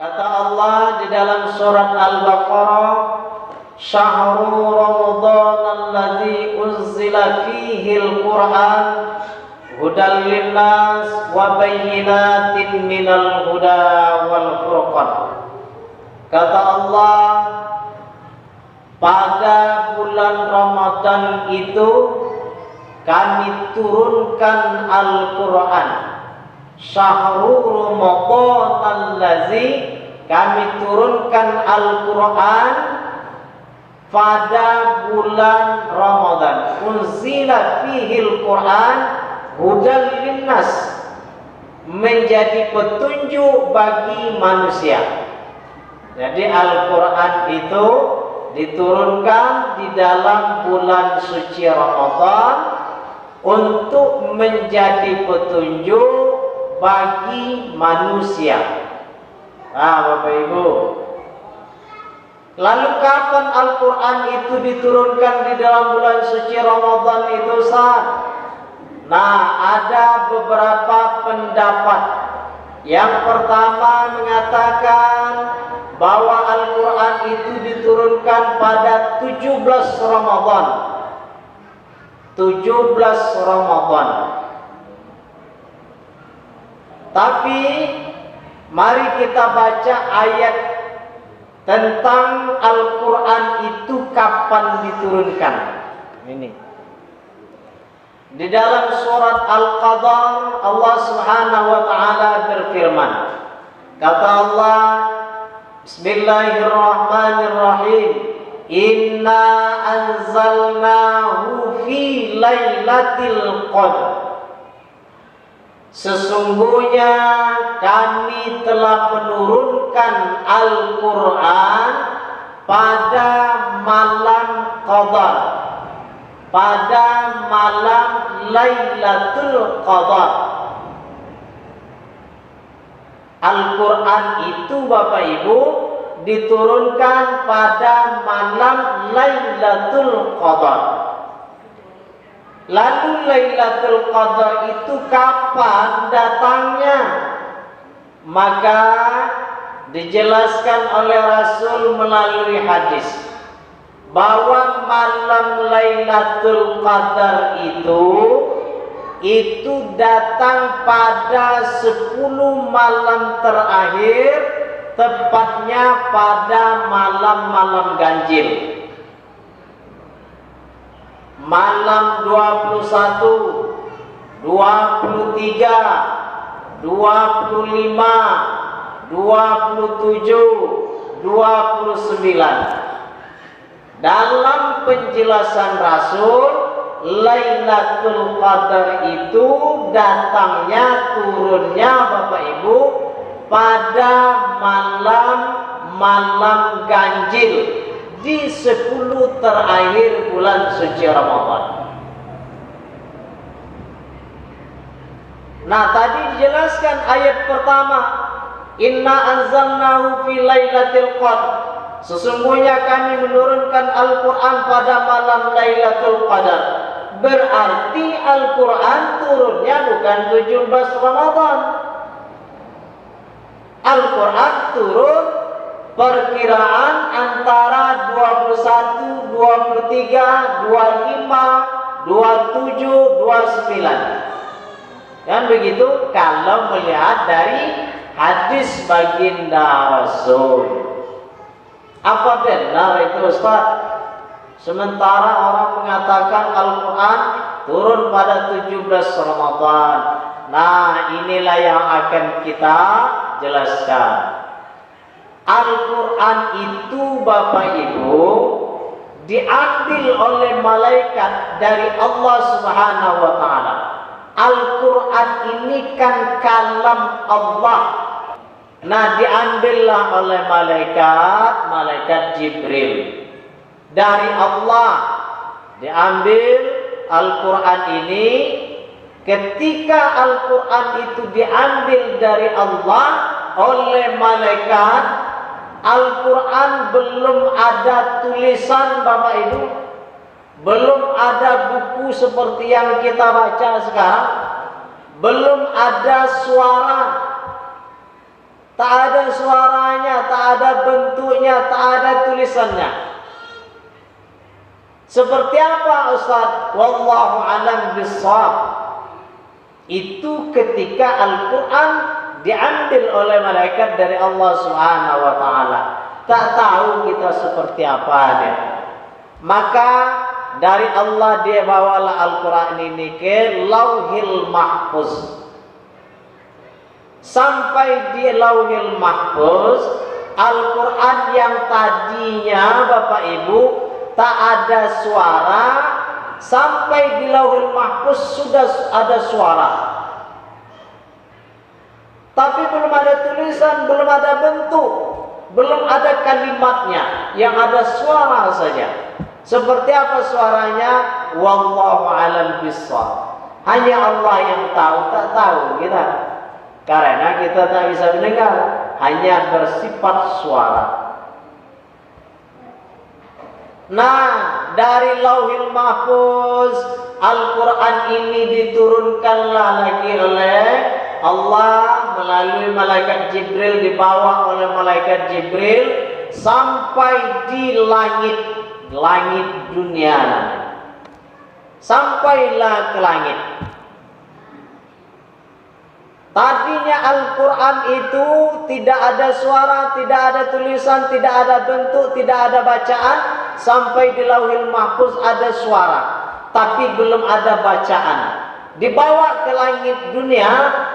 Kata Allah di dalam surat Al-Baqarah, "Syahrul Ramadan alladzi unzila fihi al-Qur'an hudal linnas wa bayyinatin minal huda wal furqan." Kata Allah, pada bulan Ramadan itu kami turunkan Al-Quran. Syahrul Ramadan allazi, kami turunkan Al-Quran pada bulan Ramadan. Unzila fihil Quran hudal linnas, menjadi petunjuk bagi manusia. Jadi Al-Quran itu diturunkan di dalam bulan suci Ramadan untuk menjadi petunjuk bagi manusia. Bapak Ibu, lalu kapan Al-Quran itu diturunkan di dalam bulan suci Ramadan itu, Ustaz? Nah, ada beberapa pendapat. Yang pertama mengatakan bahwa Al-Quran itu diturunkan pada 17 Ramadan. 17 Ramadan. Tapi mari kita baca ayat tentang Al-Quran itu kapan diturunkan. Ini di dalam surat Al-Qadar, Allah Subhanahu wa taala berfirman. Kata Allah, Bismillahirrahmanirrahim, "Inna anzalnahu fi lailatul qadar." Sesungguhnya kami telah menurunkan Al-Quran pada malam Qadar, pada malam Lailatul Qadar. Al-Quran itu Bapak Ibu diturunkan pada malam Lailatul Qadar. Lalu Lailatul Qadar itu kapan datangnya? Maka dijelaskan oleh Rasul melalui hadis bahwa malam Lailatul Qadar itu datang pada 10 malam terakhir, tepatnya pada malam-malam ganjil. Malam 21, 23, 25, 27, 29. Dalam penjelasan Rasul, Lailatul Qadar itu datangnya, turunnya Bapak Ibu pada malam ganjil di 10 terakhir bulan suci Ramadan. Nah, tadi dijelaskan ayat pertama, "Inna anzalnahu fi lailatul qadar." Sesungguhnya kami menurunkan Al-Quran pada malam Lailatul Qadar. Berarti Al-Quran turunnya bukan 17 Ramadan. Al-Quran turun perkiraan antara 21, 23, 25, 27, 29. Dan begitu kalau melihat dari hadis baginda Rasul. Apa benar itu, Ustaz? Sementara orang mengatakan Al-Quran turun pada 17 Ramadan. Nah, inilah yang akan kita jelaskan. Al-Quran itu Bapak Ibu diambil oleh malaikat dari Allah Subhanahu wa taala. Al-Quran ini kan kalam Allah. Nah, diambillah oleh malaikat Jibril dari Allah. Diambil Al-Quran ini. Ketika Al-Quran itu diambil dari Allah oleh malaikat, Al-Quran belum ada tulisan Bapak Ibu, belum ada buku seperti yang kita baca sekarang, belum ada suara. tak ada suaranya, tak ada bentuknya, tak ada tulisannya. Seperti apa Ustaz? Wallahu alam bissawab. Itu ketika Al-Quran diambil oleh malaikat dari Allah Subhanahu wa Ta'ala. Tak tahu kita seperti apa dia. Maka dari Allah dia bawalah Al-Quran ini ke Lauhil Mahfuz. Sampai di Lauhil Mahfuz, Al-Quran yang tadinya Bapak Ibu tak ada suara, sampai di Lauhil Mahfuz sudah ada suara. Tapi belum ada tulisan, belum ada bentuk, belum ada kalimatnya, yang ada suara saja. Seperti apa suaranya? Wallahu alam bissawab. Hanya Allah yang tahu, tak tahu kita. Karena kita tak bisa mendengar, hanya bersifat suara. Nah, dari Lauhil Mahfuz, Al-Quran ini diturunkanlah lagi oleh Allah melalui malaikat Jibril, dibawa oleh malaikat Jibril sampai di langit dunia. Sampailah ke langit. Tadinya Al-Quran itu tidak ada suara, tidak ada tulisan, tidak ada bentuk, tidak ada bacaan. Sampai di Lauhil Mahfuz ada suara, tapi belum ada bacaan. Dibawa ke langit dunia,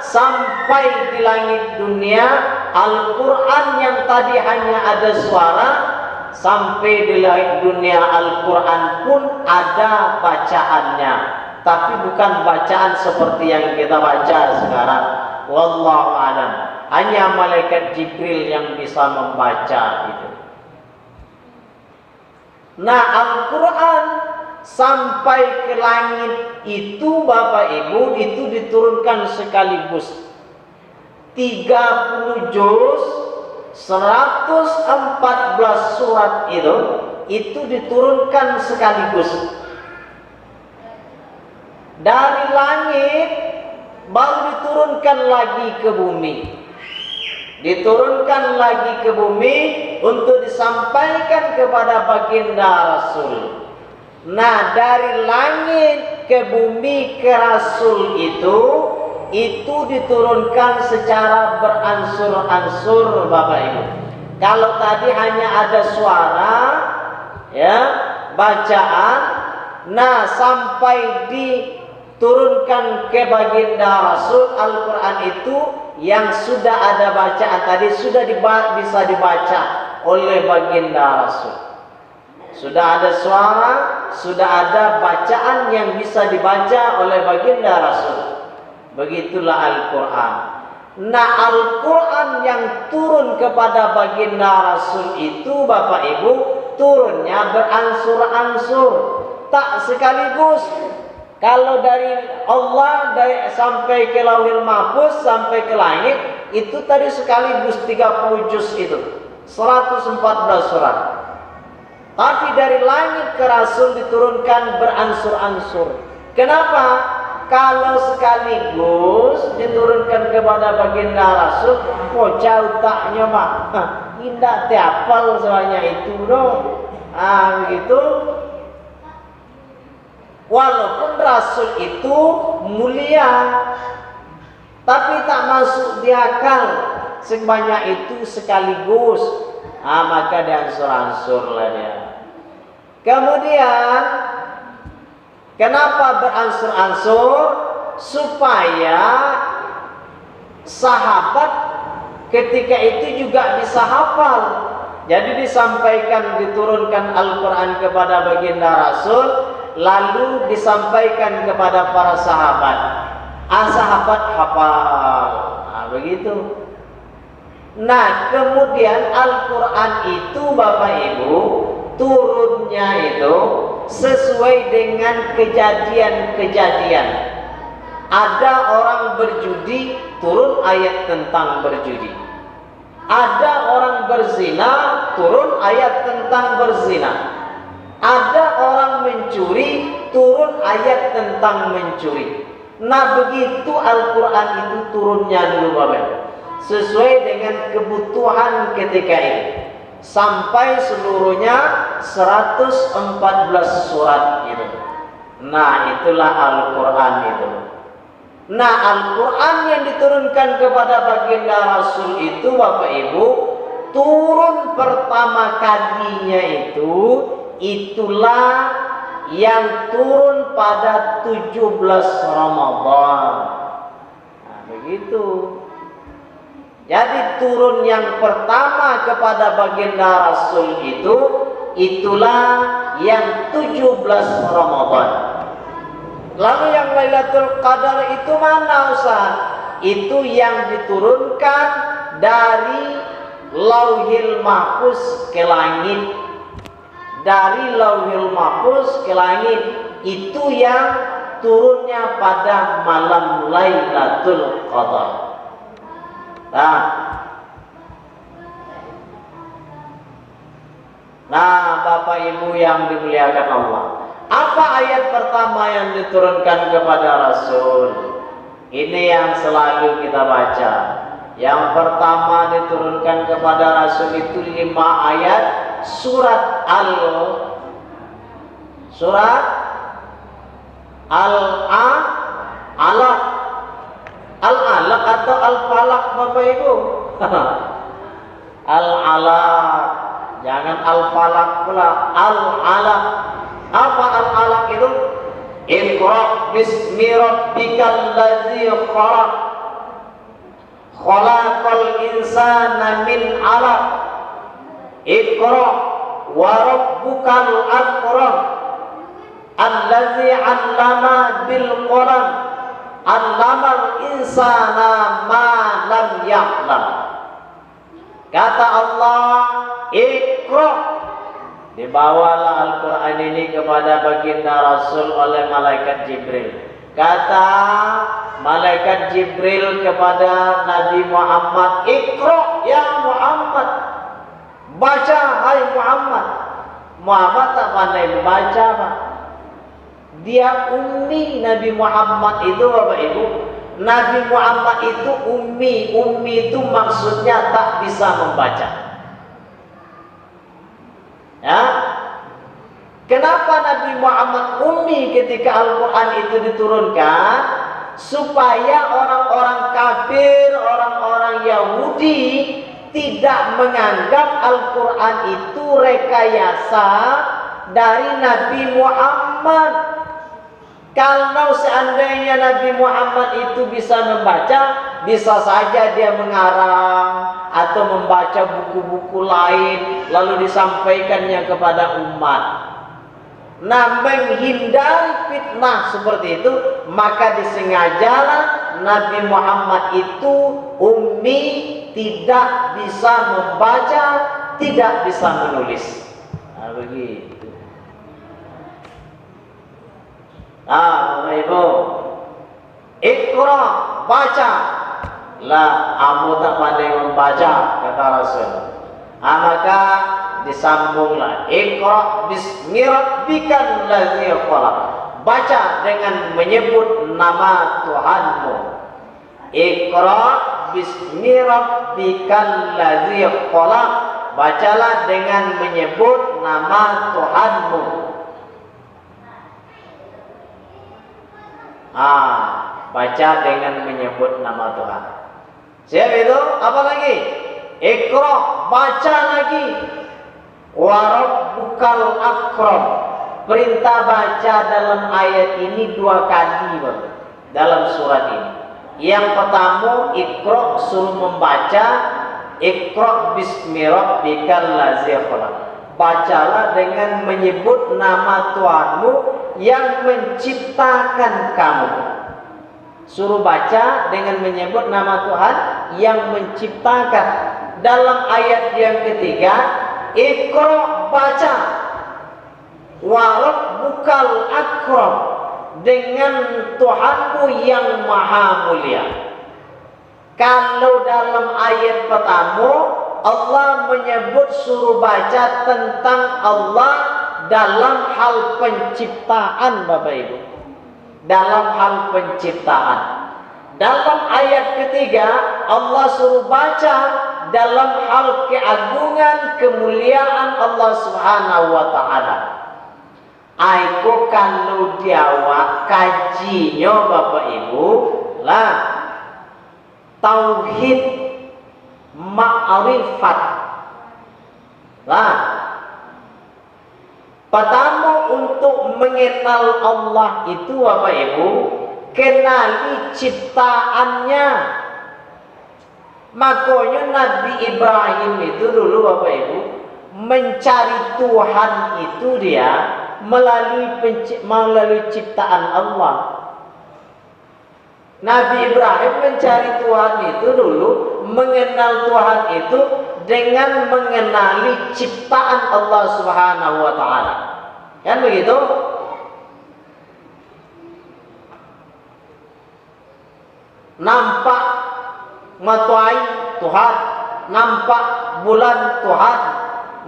sampai di langit dunia, Al-Quran yang tadi hanya ada suara, sampai di langit dunia Al-Quran pun ada bacaannya. Tapi bukan bacaan seperti yang kita baca sekarang. Wallahu a'lam. Hanya malaikat Jibril yang bisa membaca itu. Nah, Al-Quran sampai ke langit itu Bapak Ibu itu diturunkan sekaligus 30 juz, 114 surat itu diturunkan sekaligus. Dari langit baru diturunkan lagi ke bumi. Diturunkan lagi ke bumi untuk disampaikan kepada baginda Rasul. Nah, dari langit ke bumi ke Rasul itu diturunkan secara beransur-ansur Bapak Ibu. Kalau tadi hanya ada suara, ya, bacaan, nah sampai diturunkan ke baginda Rasul, Al-Quran itu yang sudah ada bacaan tadi sudah bisa dibaca oleh baginda Rasul. Sudah ada suara, sudah ada bacaan yang bisa dibaca oleh baginda Rasul. Begitulah Al-Quran. Nah, Al-Quran yang turun kepada baginda Rasul itu Bapak Ibu turunnya beransur-ansur, tak sekaligus. Kalau dari Allah sampai ke Lauhil Mahfuz sampai ke langit itu tadi sekaligus 30 juz itu 114 surat. Tapi dari langit ke Rasul diturunkan beransur-ansur. Kenapa? Kalau sekaligus diturunkan kepada baginda Rasul, jauh taknya mah, tidak tiapal soalnya itu dong. Begitu. Walaupun Rasul itu mulia, tapi tak masuk di akal sebanyak itu sekaligus. Maka diansur-ansur lah dia. Kemudian kenapa beransur-ansur? Supaya sahabat ketika itu juga bisa hafal. Jadi disampaikan, diturunkan Al-Quran kepada baginda Rasul, lalu disampaikan kepada para sahabat. Sahabat hafal. Begitu. Nah, kemudian Al-Quran itu Bapak Ibu turunnya itu sesuai dengan kejadian-kejadian. Ada orang berjudi, turun ayat tentang berjudi. Ada orang berzina, turun ayat tentang berzina. Ada orang mencuri, turun ayat tentang mencuri. Nah, begitu Al-Quran itu turunnya dulu Bapak Ibu. sesuai dengan kebutuhan ketika itu. Sampai seluruhnya 114 surat itu. Nah, itulah Al-Quran itu. Nah, Al-Quran yang diturunkan kepada baginda Rasul itu, Bapak Ibu, turun pertama kalinya itu, itulah yang turun pada 17 Ramadan. Nah, begitu. Jadi turun yang pertama kepada baginda Rasul itu, itulah yang 17 Ramadan. Lalu yang Lailatul Qadar itu mana, Ustaz? Itu yang diturunkan dari Lauhil Mahfuz ke langit. Dari Lauhil Mahfuz ke langit, itu yang turunnya pada malam Lailatul Qadar. Nah, Bapak Ibu yang dimuliakan Allah, apa ayat pertama yang diturunkan kepada Rasul? Ini yang selalu kita baca. Yang pertama diturunkan kepada Rasul itu 5 ayat surat Al-Alaq atau Al-Falaq, Bapak Ibu. Al-Alaq, jangan Al-Falaq pula. Al-Alaq. Apa Al-Alaq itu? Iqra bismi rabbikal ladzi khalaq, khalaqal insana min 'alaq. Iqra wa rabbukal akram allazi 'allama bil qalam, 'allamal insana ma lam ya'lam. Kata Allah, Iqra. Dibawalah Al-Quran ini kepada baginda Rasul oleh malaikat Jibril. Kata malaikat Jibril kepada Nabi Muhammad, Iqra ya Muhammad, baca hai Muhammad. Muhammad tak pandai membaca, Pak. Dia ummi. Nabi Muhammad itu, Bapak Ibu, Nabi Muhammad itu ummi. Ummi itu maksudnya tak bisa membaca. Ya, kenapa Nabi Muhammad ummi ketika Al-Quran itu diturunkan? Supaya orang-orang kafir, orang-orang Yahudi tidak menganggap Al-Quran itu rekayasa dari Nabi Muhammad. Kalau seandainya Nabi Muhammad itu bisa membaca, bisa saja dia mengarang atau membaca buku-buku lain lalu disampaikannya kepada umat. Nah, menghindari fitnah seperti itu, maka disengajalah Nabi Muhammad itu ummi, tidak bisa membaca, tidak bisa menulis. Nah, begitu. Bapak Ibu, Iqra, baca. Lah, kamu tak pandai membaca, kata Rasul. Maka disambunglah, Iqra bismi rabbikal ladzi khalaq. Baca dengan menyebut nama Tuhanmu. Iqra bismi rabbikal ladzi khalaq. Bacalah dengan menyebut nama Tuhanmu. Baca dengan menyebut nama Tuhan. Siap itu? Apa lagi? Iqra, baca lagi. Wa rabbukal akram. Perintah baca dalam ayat ini 2 kali, Bapak, dalam surat ini. Yang pertama, Iqra, suruh membaca. Iqra bismi rabbikal ladzi khalaq. Bacalah dengan menyebut nama Tuhanmu yang menciptakan kamu. Suruh baca dengan menyebut nama Tuhan yang menciptakan. Dalam ayat yang ketiga, Iqra, baca. Wa rabbukal akram, dengan Tuhanmu yang maha mulia. Kalau dalam ayat pertama Allah menyebut suruh baca tentang Allah dalam hal penciptaan, Bapak Ibu. Dalam hal penciptaan. Dalam ayat ketiga Allah suruh baca dalam hal keagungan kemuliaan Allah Subhanahu wa taala. Aiko kalau diawak kajinya Bapak Ibu lah tauhid ma'rifat lah. Pertama untuk mengenal Allah itu Bapak Ibu, kenali ciptaannya. Makanya Nabi Ibrahim itu dulu Bapak Ibu mencari Tuhan itu dia melalui ciptaan Allah. Nabi Ibrahim mencari Tuhan itu dulu, mengenal Tuhan itu dengan mengenali ciptaan Allah Subhanahu wa taala. Kan begitu? Nampak matahari Tuhan, nampak bulan Tuhan,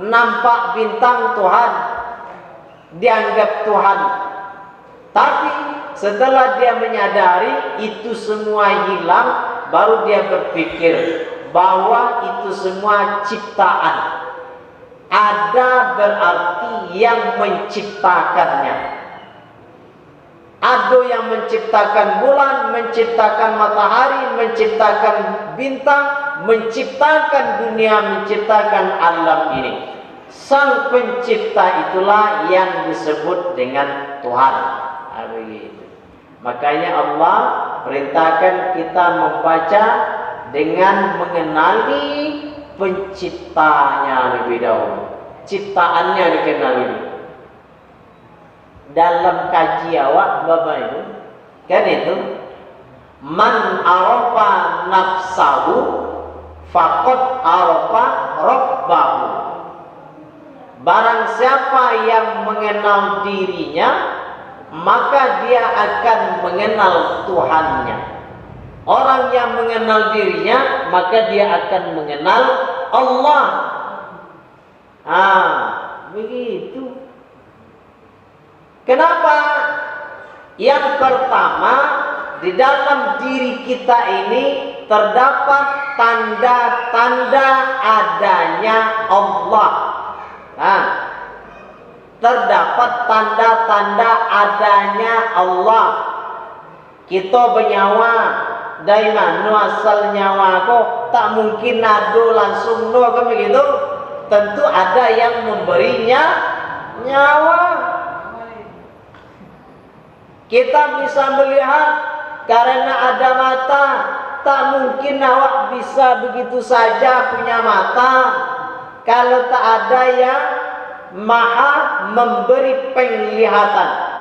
nampak bintang Tuhan, dianggap Tuhan. Tapi setelah dia menyadari itu semua hilang, baru dia berpikir bahwa itu semua ciptaan. Ada berarti yang menciptakannya. Ada yang menciptakan bulan, menciptakan matahari, menciptakan bintang, menciptakan dunia, menciptakan alam ini. Sang pencipta itulah yang disebut dengan Tuhan. Begitu. Makanya Allah perintahkan kita membaca dengan mengenali penciptanya lebih dahulu. Ciptaannya dikenali dulu. Dalam kaji awak Bapak Ibu, kan itu man arafa nafsahu faqad arafa rabbahu. Barang siapa yang mengenal dirinya, maka dia akan mengenal Tuhannya. Orang yang mengenal dirinya, maka dia akan mengenal Allah. Begitu. Kenapa? Yang pertama, di dalam diri kita ini terdapat tanda-tanda adanya Allah. Terdapat tanda-tanda adanya Allah. Kita bernyawa, dari mana asal nyawa kok? Tak mungkin nado langsung no kan begitu? Tentu ada yang memberinya nyawa. Kita bisa melihat karena ada mata. Tak mungkin awak bisa begitu saja punya mata kalau tak ada yang maha memberi penglihatan.